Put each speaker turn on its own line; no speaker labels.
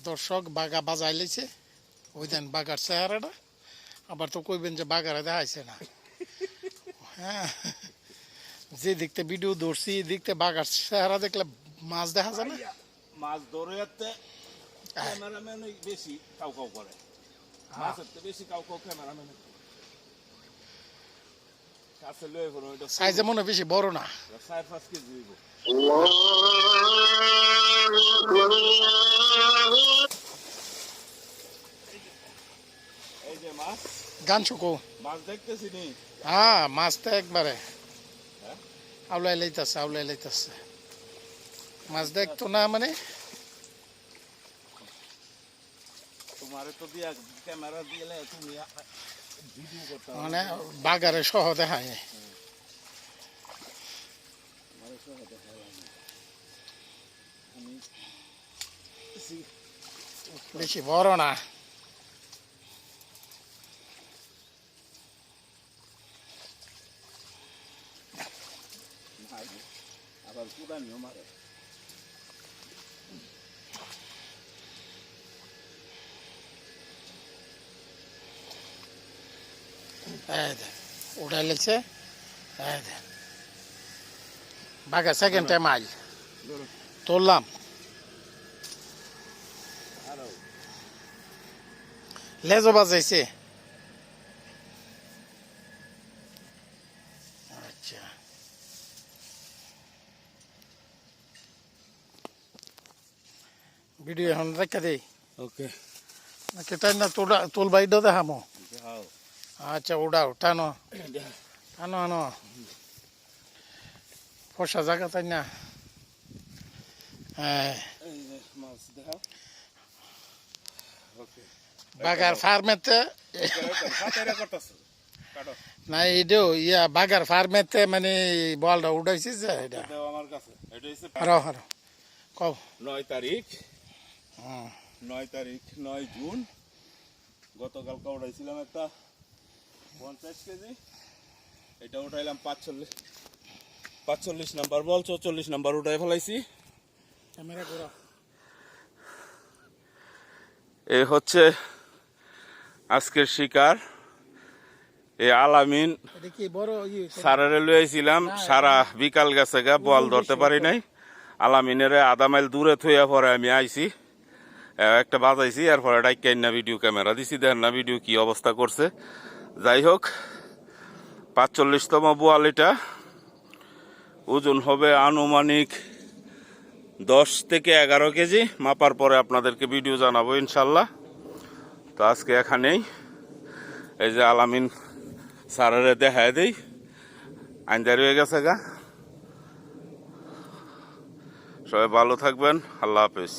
দর্শক বাগা বাজাই লেছে ওই দেন বাগার চেহারাটা আবার তো কইবেন যে বাগারে দেখাইছে না হ্যাঁ যে দেখতে ভিডিও ধরছি দেখতে বাগার চেহারা দেখলে মাছ দেখা যায় না
মাছ ধরে ক্যামেরাম্যান বেশি কাউ কাউ করে মাছের তো বেশি কাউ কাউ ক্যামেরাম্যান কাছে লয়ে ফেলো এটা
সাইজে মনে বেশি বড় না
4-5 কেজি হইব এই যে মাছ
গান শুকো
মাছ দেখতেছি নি
হ্যাঁ মাছ তো একবারে আউলাই লাইতাছে মাছ দেখতো না মানে
তোমারে তো দিয়া ক্যামেরা দিলে তুমি ভিডিও করতে
মানে বাগারে সহ দেখায়
তোমারে সহ দেখায় আমি
বেশি বড় না
আবার কুদানিও মারে
উঠাই লেগছে বাঘা সেকেন্ড টাইম আইল তুললাম লেজও বাজাইছে আচ্ছা ভিডিও এখন রেখে দেই
ওকে
নাকি তাই না তোল বাইডও দেখামো আচ্ছা উড়াও টানো টানো আনো ফসা জায়গা তাই না হ্যাঁ বাগার ফার্মেতে না এইটাও ইয়া বাগার ফার্মেতে মানে বলটা উঠাইছি যে এটা
আমার কাছে এটা হইছে
হারো হারো কও
9 তারিখ 9 জুন গতকাল উঠাইছিলাম একটা 50 কেজি এটা উঠাইলাম 45 নাম্বার বল 44 নাম্বার উঠাই ফেলাইছি
ক্যামেরা করো
এই হচ্ছে আজকের শিকার এই আলামিন সারারে লইছিলাম সারা বিকাল গেছে গা বল ধরতে পারি নাই আলামিনের আধা মাইল দূরে থইয়া পরে আমি আইছি একটা বাজাইছি এরপরে ডাইকাই না ভিডিও ক্যামেরা দিছি দেখেন না ভিডিও কি অবস্থা করছে যাই হোক 45তম বোয়ালিটা ওজন হবে আনুমানিক 10 থেকে 11 কেজি মাপার পরে আপনাদেরকে ভিডিও জানাবো ইনশাল্লাহ তো আজকে এখানেই এই যে আলামিন সারারে দেখায় দেই আইনদার হয়ে গেছে গা সবাই ভালো থাকবেন আল্লাহ হাফেজ